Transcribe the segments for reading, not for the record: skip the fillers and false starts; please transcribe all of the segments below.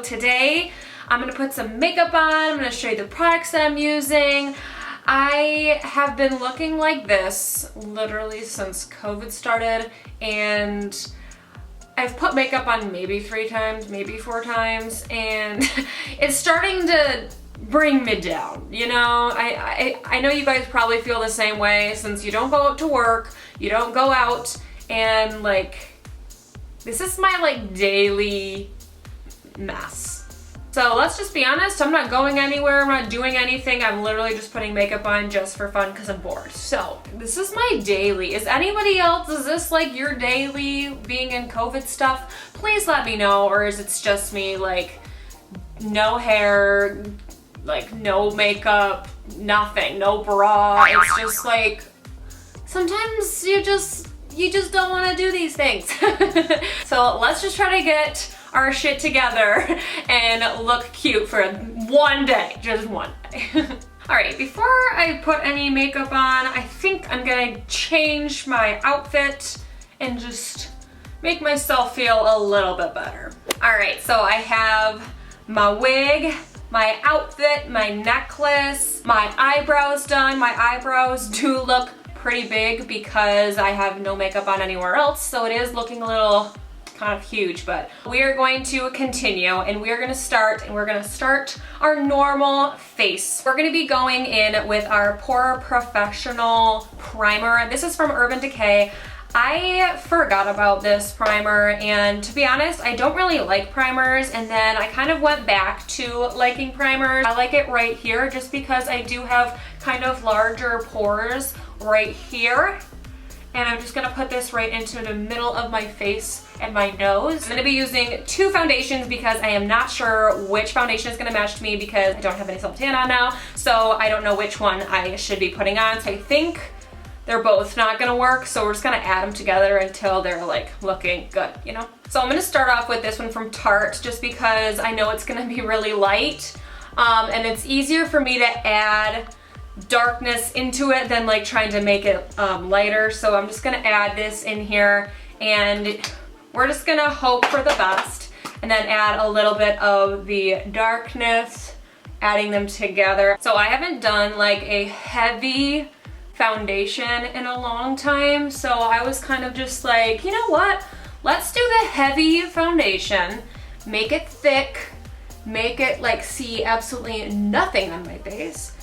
today I'm gonna put some makeup on, I'm gonna show you the products that I'm using. I have been looking like this literally since COVID started, and I've put makeup on maybe 3 times, maybe 4 times, and it's starting to bring me down, you know? I know you guys probably feel the same way since you don't go out to work, you don't go out, and like, this is my like daily mess. So let's just be honest, I'm not going anywhere, I'm not doing anything, I'm literally just putting makeup on just for fun because I'm bored. So this is my daily. Is anybody else, is this like your daily being in COVID stuff? Please let me know, or is it just me, like no hair, like no makeup, nothing, no bra. It's just like, sometimes you just don't want to do these things. So let's just try to get our shit together and look cute for one day, just one day. All right, before I put any makeup on, I think I'm gonna change my outfit and just make myself feel a little bit better. All right, so I have my wig, my outfit, my necklace, my eyebrows done. My eyebrows do look pretty big because I have no makeup on anywhere else, so it is looking a little kind of huge, but we are going to continue and we're gonna start our normal face. We're gonna be going in with our Pore Professional Primer. This is from Urban Decay. I forgot about this primer, and to be honest, I don't really like primers, and then I kind of went back to liking primers. I like it right here just because I do have kind of larger pores right here. And I'm just gonna put this right into the middle of my face and my nose. I'm gonna be using 2 foundations because I am not sure which foundation is gonna match to me because I don't have any self-tan on now. So I don't know which one I should be putting on. So I think they're both not gonna work. So we're just gonna add them together until they're like looking good, you know? So I'm gonna start off with this one from Tarte just because I know it's gonna be really light. And it's easier for me to add darkness into it than like trying to make it lighter. So I'm just gonna add this in here and we're just gonna hope for the best and then add a little bit of the darkness, adding them together. So I haven't done like a heavy foundation in a long time, so I was kind of just like, you know what, let's do the heavy foundation, make it thick, make it like see absolutely nothing on my face,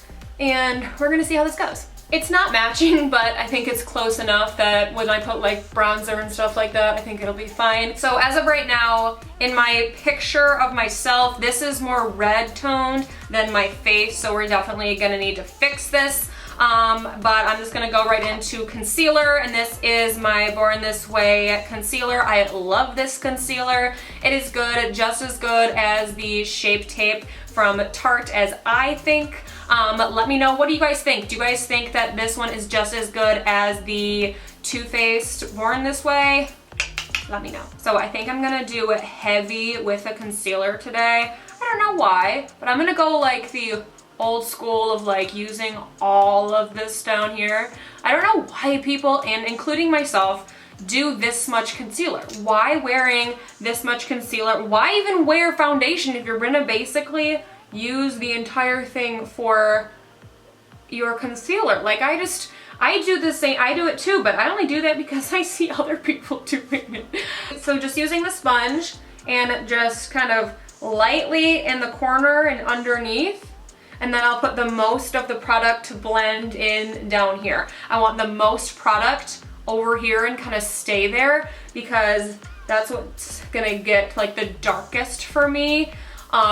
and we're gonna see how this goes. It's not matching, but I think it's close enough that when I put like bronzer and stuff like that, I think it'll be fine. So as of right now, in my picture of myself, this is more red toned than my face, so we're definitely gonna need to fix this. But I'm just gonna go right into concealer, and this is my Born This Way concealer. I love this concealer. It is good, just as good as the Shape Tape from Tarte, as I think. Let me know, what do you guys think? Do you guys think that this one is just as good as the Too Faced Born This Way? Let me know. So I think I'm gonna do it heavy with a concealer today. I don't know why, but I'm gonna go like the old school of like using all of this down here. I don't know why people, and including myself, do this much concealer. Why wearing this much concealer? Why even wear foundation if you're gonna basically use the entire thing for your concealer? Like I do the same, I do it too, but I only do that because I see other people doing it. So just using the sponge and just kind of lightly in the corner and underneath, and then I'll put the most of the product to blend in down here. I want the most product over here and kind of stay there because that's what's gonna get like the darkest for me.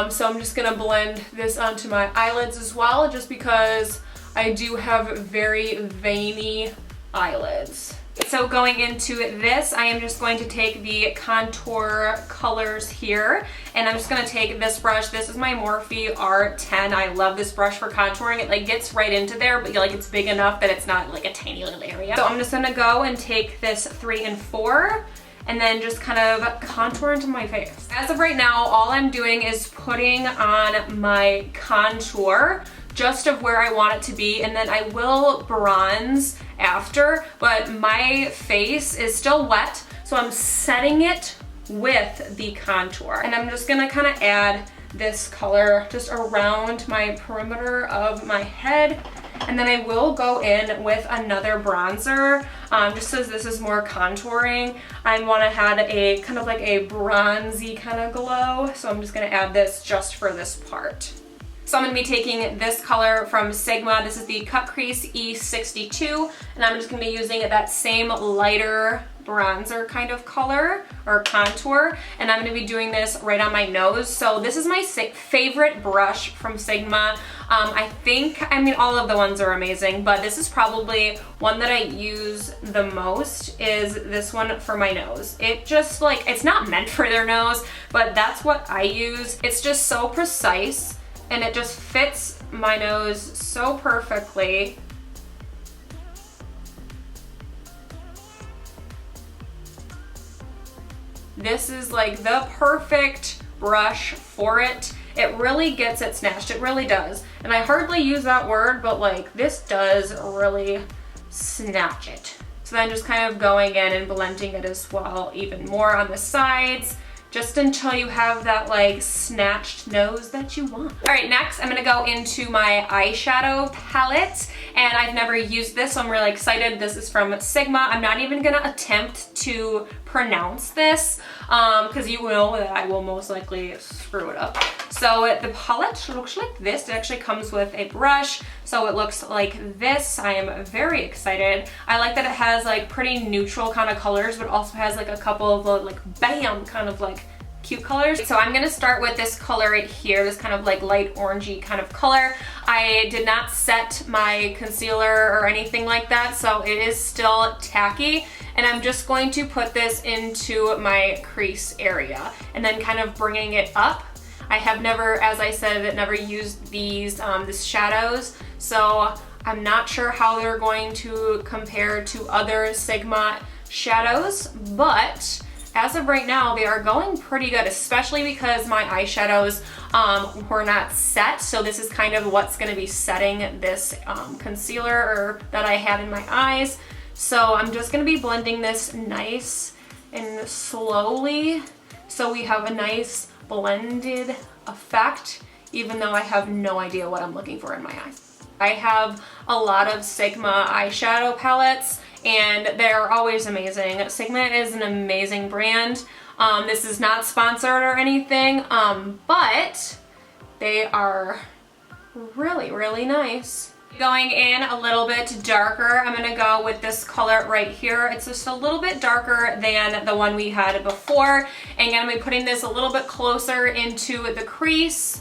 So I'm just gonna blend this onto my eyelids as well, just because I do have very veiny eyelids. So going into this, I am just going to take the contour colors here, and I'm just gonna take this brush. This is my Morphe R10. I love this brush for contouring. It like gets right into there, but like it's big enough that it's not like a tiny little area. So I'm just gonna go and take this 3 and 4 and then just kind of contour into my face. As of right now, all I'm doing is putting on my contour just of where I want it to be, and then I will bronze after, but my face is still wet, so I'm setting it with the contour. And I'm just gonna kind of add this color just around my perimeter of my head. And then I will go in with another bronzer, just as this is more contouring. I want to add a kind of like a bronzy kind of glow. So I'm just going to add this just for this part. So I'm going to be taking this color from Sigma. This is the Cut Crease E62, and I'm just going to be using that same lighter bronzer kind of color or contour, and I'm going to be doing this right on my nose. So this is my favorite brush from Sigma. I mean all of the ones are amazing, but this is probably one that I use the most, is this one for my nose. It just like, it's not meant for their nose, but that's what I use. It's just so precise and it just fits my nose so perfectly. This is like the perfect brush for it. It really gets it snatched, it really does. And I hardly use that word, but like this does really snatch it. So then just kind of going in and blending it as well, even more on the sides, just until you have that like snatched nose that you want. All right, next I'm gonna go into my eyeshadow palette, and I've never used this, so I'm really excited. This is from Sigma. I'm not even gonna attempt to pronounce this, because you know that I will most likely screw it up. So the palette looks like this. It actually comes with a brush, so it looks like this. I am very excited. I like that it has like pretty neutral kind of colors, but also has like a couple of like bam kind of like cute colors. So I'm gonna start with this color right here, this kind of like light orangey kind of color. I did not set my concealer or anything like that, so it is still tacky. And I'm just going to put this into my crease area and then kind of bringing it up. I have never, as I said, never used these shadows, so I'm not sure how they're going to compare to other Sigma shadows, but as of right now, they are going pretty good, especially because my eyeshadows were not set. So this is kind of what's gonna be setting this concealer that I had in my eyes. So I'm just gonna be blending this nice and slowly, so we have a nice blended effect, even though I have no idea what I'm looking for in my eyes. I have a lot of Sigma eyeshadow palettes, and they're always amazing. Sigma is an amazing brand. This is not sponsored or anything, but they are really, really nice. Going in a little bit darker, I'm gonna go with this color right here. It's just a little bit darker than the one we had before. And I'm gonna be putting this a little bit closer into the crease,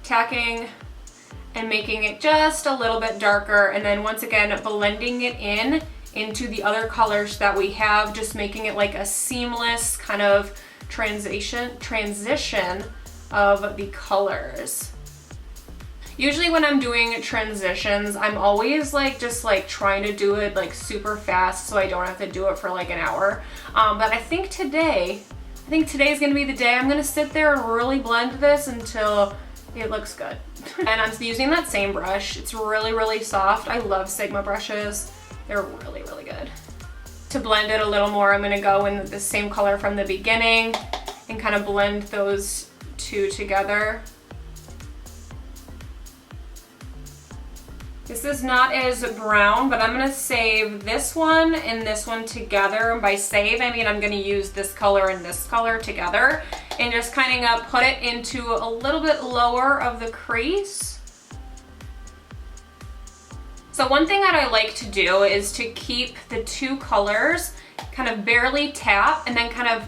tacking and making it just a little bit darker. And then once again, blending it in into the other colors that we have, just making it like a seamless kind of transition of the colors. Usually when I'm doing transitions, I'm always like just like trying to do it like super fast so I don't have to do it for like an hour. But I think today's gonna be the day I'm gonna sit there and really blend this until it looks good. And I'm using that same brush. It's really, really soft. I love Sigma brushes. They're really, really good. To blend it a little more, I'm gonna go in the same color from the beginning and kind of blend those two together. This is not as brown, but I'm gonna save this one and this one together. And by save, I mean I'm gonna use this color and this color together and just kind of put it into a little bit lower of the crease. So one thing that I like to do is to keep the two colors, kind of barely tap and then kind of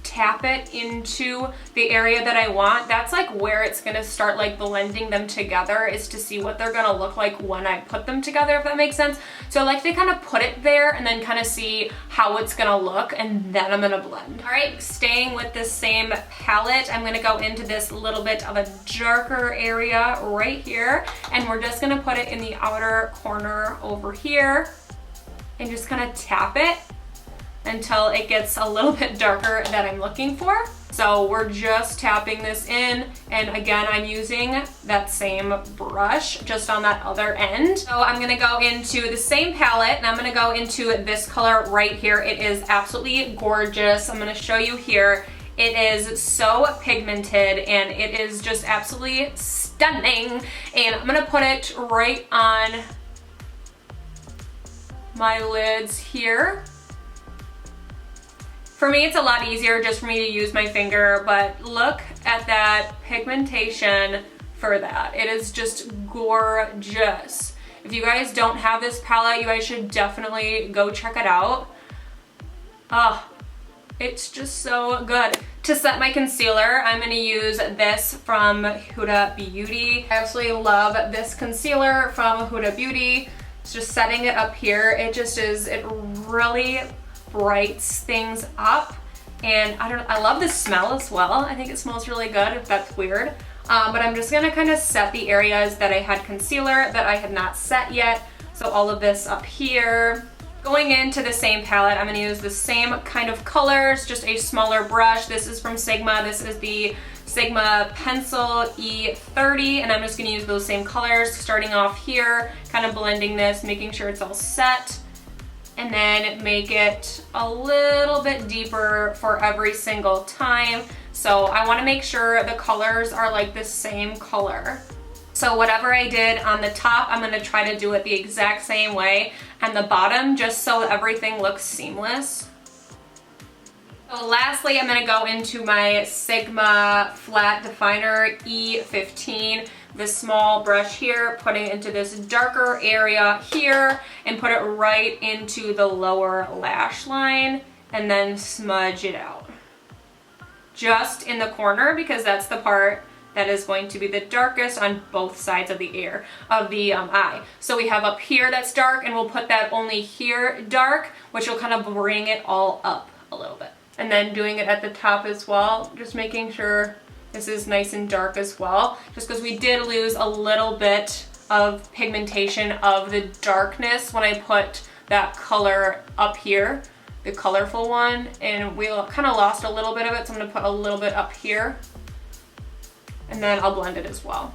tap it into the area that I want. That's like where it's gonna start like blending them together, is to see what they're gonna look like when I put them together, if that makes sense. So I like to kind of put it there and then kind of see how it's gonna look, and then I'm gonna blend. All right, staying with the same palette, I'm gonna go into this little bit of a darker area right here, and we're just gonna put it in the outer corner over here and just kind of tap it until it gets a little bit darker that I'm looking for. So we're just tapping this in, and again, I'm using that same brush just on that other end. So I'm gonna go into the same palette and I'm gonna go into this color right here. It is absolutely gorgeous. I'm gonna show you here. It is so pigmented and it is just absolutely stunning. And I'm gonna put it right on my lids here. For me, it's a lot easier just for me to use my finger, but look at that pigmentation for that. It is just gorgeous. If you guys don't have this palette, you guys should definitely go check it out. Oh, it's just so good. To set my concealer, I'm gonna use this from Huda Beauty. I absolutely love this concealer from Huda Beauty. It's just setting it up here. It just is, it really brights things up. And I love the smell as well. I think it smells really good, if that's weird. But I'm just gonna kind of set the areas that I had concealer that I had not set yet. So all of this up here. Going into the same palette, I'm gonna use the same kind of colors, just a smaller brush. This is from Sigma. This is the Sigma Pencil E30, and I'm just gonna use those same colors, starting off here, kind of blending this, making sure it's all set, and then make it a little bit deeper for every single time. So I wanna make sure the colors are like the same color. So whatever I did on the top, I'm gonna try to do it the exact same way on the bottom, just so everything looks seamless. So lastly, I'm gonna go into my Sigma Flat Definer E15, this small brush here, putting it into this darker area here, and put it right into the lower lash line, and then smudge it out. Just in the corner, because that's the part that is going to be the darkest on both sides of the eye. So we have up here that's dark, and we'll put that only here dark, which will kind of bring it all up a little bit. And then doing it at the top as well, just making sure this is nice and dark as well, just because we did lose a little bit of pigmentation of the darkness when I put that color up here, the colorful one, and we kind of lost a little bit of it, so I'm gonna put a little bit up here. And then I'll blend it as well.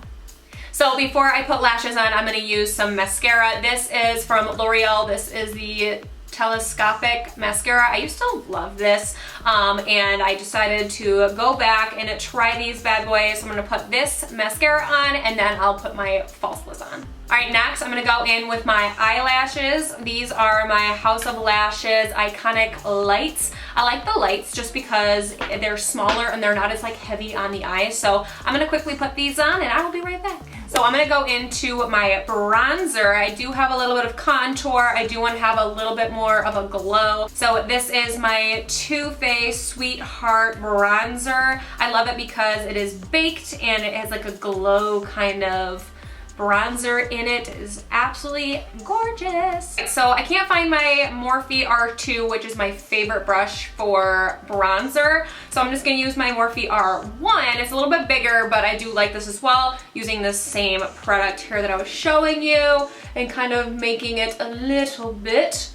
So before I put lashes on, I'm gonna use some mascara. This is from L'Oreal. This is the telescopic mascara. I used to love this, and I decided to go back and try these bad boys. So I'm gonna put this mascara on, and then I'll put my false lids on. All right, next I'm gonna go in with my eyelashes. These are my House of Lashes Iconic Lights. I like the lights just because they're smaller and they're not as like heavy on the eyes. So I'm gonna quickly put these on and I will be right back. So I'm gonna go into my bronzer. I do have a little bit of contour. I do want to have a little bit more of a glow. So this is my Too Faced Sweetheart bronzer. I love it because it is baked and it has like a glow kind of bronzer in it. It is absolutely gorgeous. So I can't find my Morphe R2, which is my favorite brush for bronzer. So I'm just gonna use my Morphe R1. It's a little bit bigger, but I do like this as well, using the same product here that I was showing you and kind of making it a little bit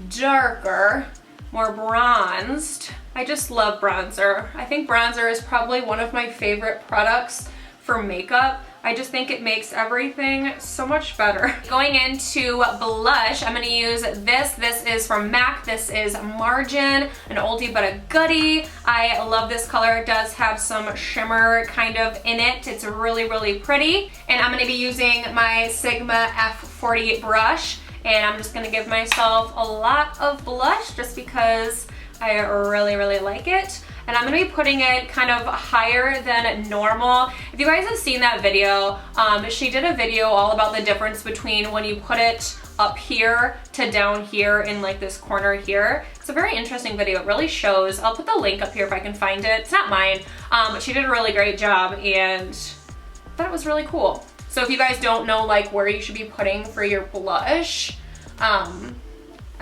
darker, more bronzed. I just love bronzer. I think bronzer is probably one of my favorite products for makeup. I just think it makes everything so much better. Going into blush, I'm gonna use this. This is from MAC. This is Margin, an oldie but a goodie. I love this color. It does have some shimmer kind of in it. It's really, really pretty. And I'm gonna be using my Sigma F40 brush, and I'm just gonna give myself a lot of blush just because I really, really like it. And I'm gonna be putting it kind of higher than normal. If you guys have seen that video, she did a video all about the difference between when you put it up here to down here in like this corner here. It's a very interesting video. It really shows. I'll put the link up here if I can find it. It's not mine, but she did a really great job and I thought it was really cool. So if you guys don't know like where you should be putting for your blush, I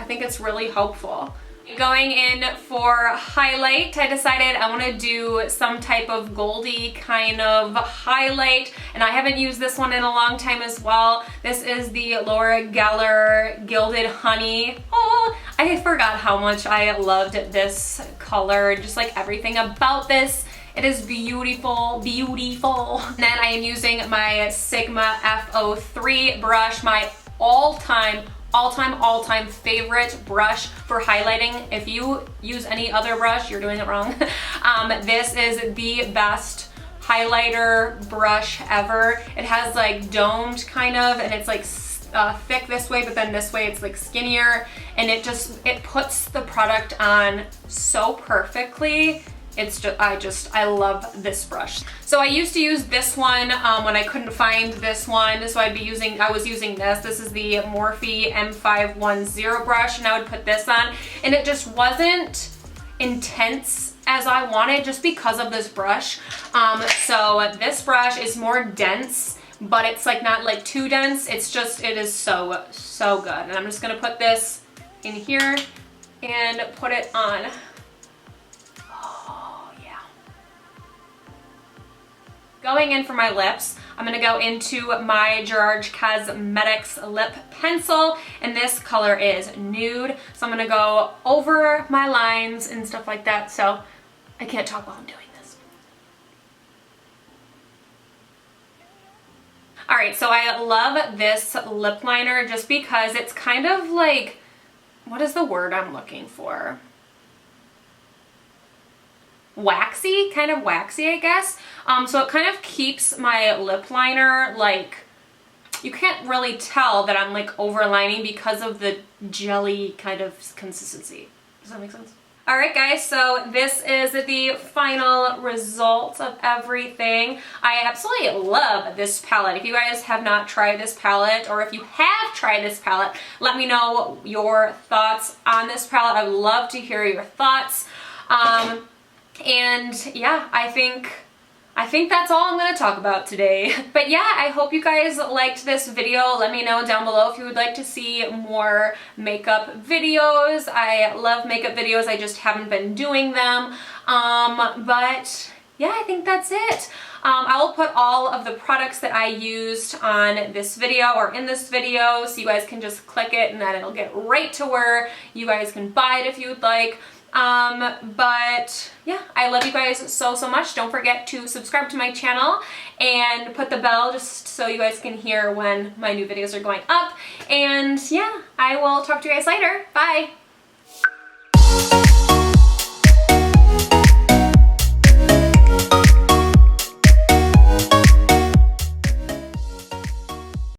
think it's really helpful. Going in for highlight, I decided I want to do some type of goldy kind of highlight, and I haven't used this one in a long time as well. This is the Laura Geller Gilded Honey. Oh, I forgot how much I loved this color, just like everything about this. It is beautiful, beautiful. And then I am using my Sigma F03 brush, my all-time all-time favorite brush for highlighting. If you use any other brush, you're doing it wrong. This is the best highlighter brush ever. It has like domed kind of, and it's like thick this way, but then this way it's like skinnier, and it puts the product on so perfectly. It's just, I love this brush. So I used to use this one when I couldn't find this one, so I was using this. This is the Morphe M510 brush, and I would put this on, and it just wasn't intense as I wanted just because of this brush. So this brush is more dense, but it's like not like too dense. It's just, it is so good. And I'm just gonna put this in here and put it on. Going in for my lips, I'm gonna go into my Gerard Cosmetics lip pencil, and this color is Nude. So I'm gonna go over my lines and stuff like that, so I can't talk while I'm doing this. All right, so I love this lip liner just because it's kind of like, what is the word I'm looking for? Waxy, kind of waxy, I guess. So it kind of keeps my lip liner, like, you can't really tell that I'm like overlining because of the jelly kind of consistency. Does that make sense? All right, guys, so this is the final result of everything. I absolutely love this palette. If you guys have not tried this palette, or if you have tried this palette, let me know your thoughts on this palette. I would love to hear your thoughts. And yeah, I think that's all I'm going to talk about today. But yeah, I hope you guys liked this video. Let me know down below if you would like to see more makeup videos. I love makeup videos, I just haven't been doing them. But yeah, I think that's it. I will put all of the products that I used on this video or in this video, so you guys can just click it and then it'll get right to where you guys can buy it if you would like. But yeah, I love you guys so much. Don't forget to subscribe to my channel and put the bell just so you guys can hear when my new videos are going up. And yeah, I will talk to you guys later. Bye!